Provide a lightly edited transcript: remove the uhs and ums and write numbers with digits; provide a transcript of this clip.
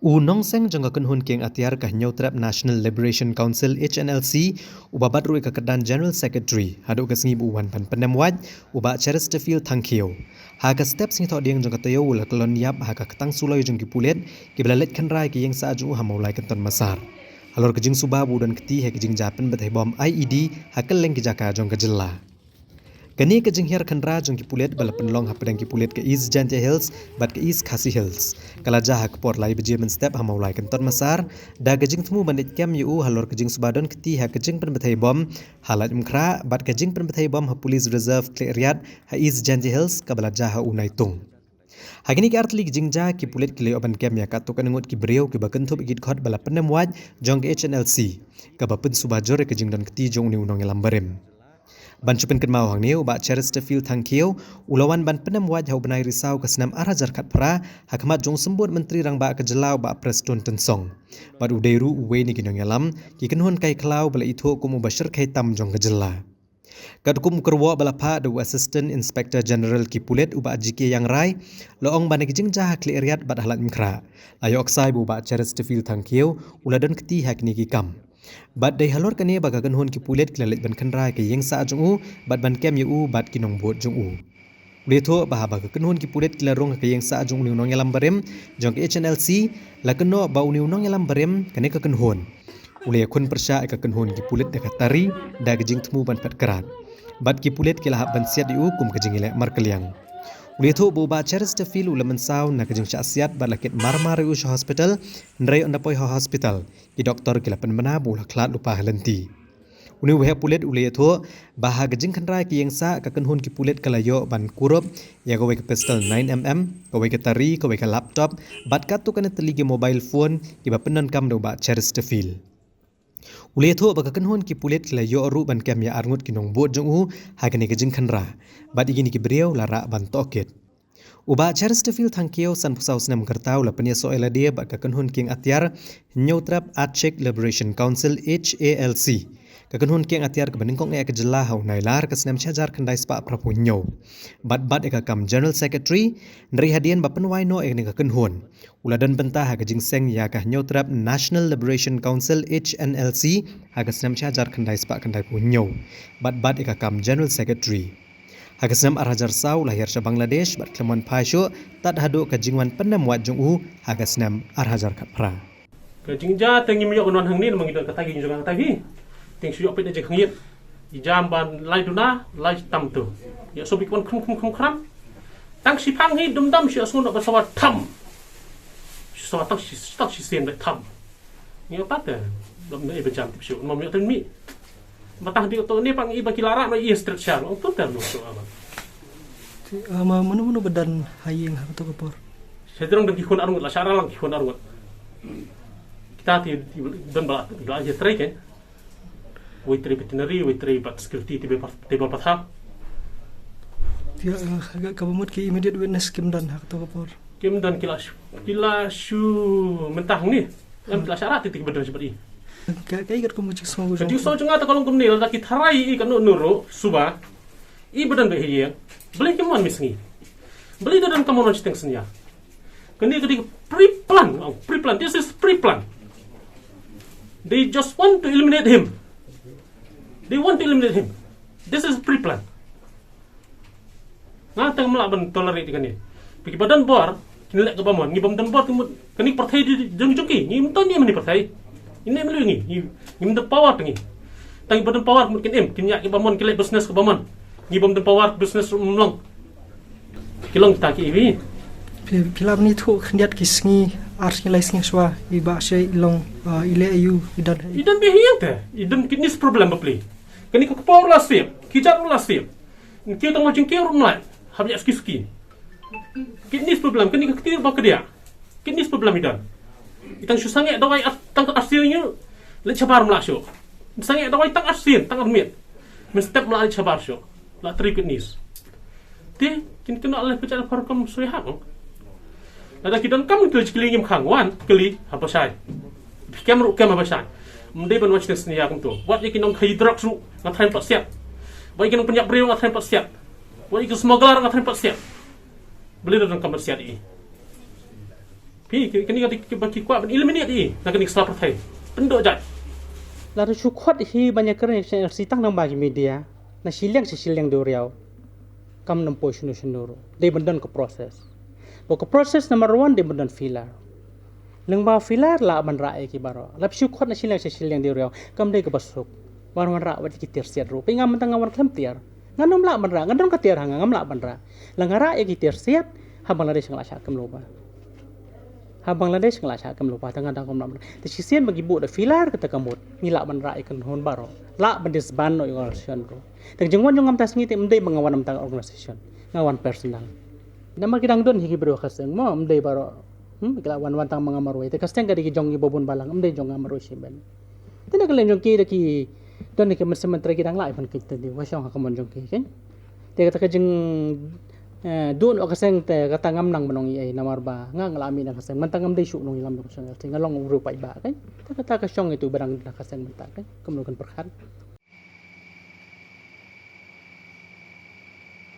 Unong seng jangka kenhun keng atiar kah Nyautrap National Liberation Council HNLC ubabat rui kekedan General Secretary haduk ke sengi buwan pan penemwaj ubak Chesterfield Thankhiu. Haka step sing tok diang jangka tayo ula kelon yap haka ketang suloi jangki pulet ki belalet kan rai ki yang saaju hamaulai kenton masar. Halor kejing subabu dan keti he kejing japen betai bom IED hakal leng kijaka jangka jela. Kani ke jenghiar khandra jong ki pulet bala penlong hapadang ki pulet ke East Jantia Hills bat ke East Khasi Hills. Kala jah ke port lai beje men step hamaulai kenton masar da ke jing temu bandit kem yu halor ke jing subadon keti ha ke jing pen betai bom halat mkra bat ke jing pen betai bom ha police reserve Kleriat ha East Jantia Hills kabala jah ha unai tung. Hagini ke artli ke jingja ki pulet ki leoban kem ya katu kanengut ki breu ki bakentup igit khot bala penemwaj jong ke HNLC kabapen subajor ke jing don keti jong ni unong lambarem. Ban cupen kenmau hang niu ba Chesterfield Thankhiu ulawan ban penemwaj hau benai risau ke senam arajar kat pra hakmat jong sembut menteri rang ba ke jelau ba Preston Tensong. Bad udairu uwe ni kinong yalam ki kenhun kai klau bala itu ku mubashir kai tam jong ke jela. Kadkum kerwa bala pa the Assistant Inspector General ki pulet uba JK yang rai loong ban ki jingjah Kleriat bad halat mkra. Ayo oksai bu ba Chesterfield Thankhiu uladon keti hak ni ki kam. Bat dai halor kane baga ganhon ki pulet klalet ban khandrai ke yeng sa jong u bat ban kem yu bat kinong bot jong u letho bah baga ganhon ki pulet klarong ke yeng sa jong nong yalam barem jong ke HNLC la keno ba nong yalam barem kane ka ganhon ule kun persya ka ganhon ki pulet de tari da gejing temu ban pat kerat bat ki pulet ke lahap ban siat yu kum ke jingile markeliang Ulitho buba Chesterfield ula mensau na kejeng syasiat bat lakit Marmara Usha Hospital ndrai ondapoi hospital ki doktor kila penmana bula klat lupa halenti. Uni wehe pulet ulitho baha kejeng khandrai ki yengsa ka kenhun ki pulet kalayo ban kurup ya gawe ke pistol 9mm gawe ke tari gawe ke laptop bat katu kana teligi mobile phone ki ba penan kam do ba Chesterfield. Ulitho baga kenhun ki pulet kalayo ru ban kem ya arngut kinong bot jong u hagane kejeng khandra bat igini ki breu lara ban toket. Uba Chesterfield Thankhiu san pusau senam kertau la penia soela dia bat ka kenhun king atiar Nyautrap Aceh Liberation Council HALC. Ka kenhun king atiar ke benengkong e ke jela hau nailar ke senam syajar kendai spa prapunyo. Bat e ka kam General Secretary ndri hadian ba penwai no e ka kenhun. Uladan bentah ha ke jingseng ya ka Nyautrap National Liberation Council HNLC ha ke senam syajar kendai spa kendai punyo. Bat e ka kam General Secretary. Hagasnam arajar sau lahir sa Bangladesh bat klemon pasyo tat hadu ka jingwan penemwat jong u hagasnam arajar kapra. Ka jingja tengi miyok non hang ni mang ida katagi jong katagi. Teng suyok pet je khangit. Ijam ban lai duna lai tam tu. Ya sobik kon khum khram. Tang si phang hi dum dam si asun ba sawat tham. Si sawat tak si sen ba tham. Ni apa ta? Dum ne bejam tip syu mom yo ten mi. Matah di to ni pang iba kilara no iya street share on total no so apa mana badan haying ha to kapor sedrong de kihun arungut la syara lang kihun arungut kita ti dan bala aja try kan we try veterinary we try but security table patha dia agak kabamut ke immediate witness kim dan ha to kapor kim dan kila shu mentah ni am la syara titik badan seperti kai gat ko mucik so jadi so jeng ata kalong kumnil ta kitharai i kan nuro suba i badan be hiya beli kemon misngi beli dan kamon citeng senya kini pre-plan this is pre-plan they just want to eliminate him this is pre-plan tang melak ban tolerate kan ni pergi badan bor kini lek ke bamon ngibam dan bor kini partai di jong-jongki ngim ton ni meni partai ini melu ni ngim the power tengi tangi badan power mungkin kinya ke bamon kelek business ke bamon ngibam the power business mlong kilong ta ki wi pilam ni thu khndiat kisngi ars ni laisngi swa iba shay long ile ayu idan be hiente idan kidneys problem bapli kani ko power la sip kijar la sip ki tong macing ki rumlai habya ski kidneys problem kani ko ktir ba kedia kidneys problem idan itang susange dawai tang asilnya le chabar mla syo sange dawai tang asil tang armiet men step mla chabar syo la tri kidneys ti kin kena le pecal farkam soi hak ada kidan kam tu jikli ngim khangwan keli apa sai kamru kam apa sai mendai ban watch test ni akum tu wat yakin nong khai drugs ru ngatrain pat siap wa yakin nong penyak breu ngatrain pat siap wa yakin smuggler ngatrain pat siap beli dan kam siap ini Pi kini kati bagi kuat eliminate i nak kini salah pertai. Pendok jat. Lalu syukur hi banyak kerana sitang nang bagi media na siliang duriau kam nam position sendoro they bendan ke proses ke proses number 1 they bendan filar leng ba filar la ban rae ki baro lap syukur na siliang duriau kam they ke basuk war ra wat ki tersiat ro pingam mentang war klem tiar nganom la ban ra ngandom ka tiar hanga ngam la ban ra leng ra ki tersiat habang la desang la syak kam loba habang Bangladesh ngelasa kam lupa tengah dang kom lam. Tesisian bagi bu da filar kata kamut. Ngila ban rai kan hon baro. La ban disban no organisation ro. Teng jengwan jong am tas ngiti mdei mengawan am tang organisation. Ngawan personal. Nama kidang don higi bro kaseng mo mdei baro. Kila wan tang mangamaro te kasteng ka digi jong ibobon balang mdei jong amaro siben. Tena kalen jong ki daki don ni kemen sementara kidang lai ban kita di wasong hakamon jong ki kan. Te kata ka jeng doon o kaseng te katangam nang manong iay namarba nga ngalami na kaseng mantangam day syuk nung ilam nung kaseng ngalong rupa iba kan kata kasyong itu barang na kaseng menta kan kemudian perhan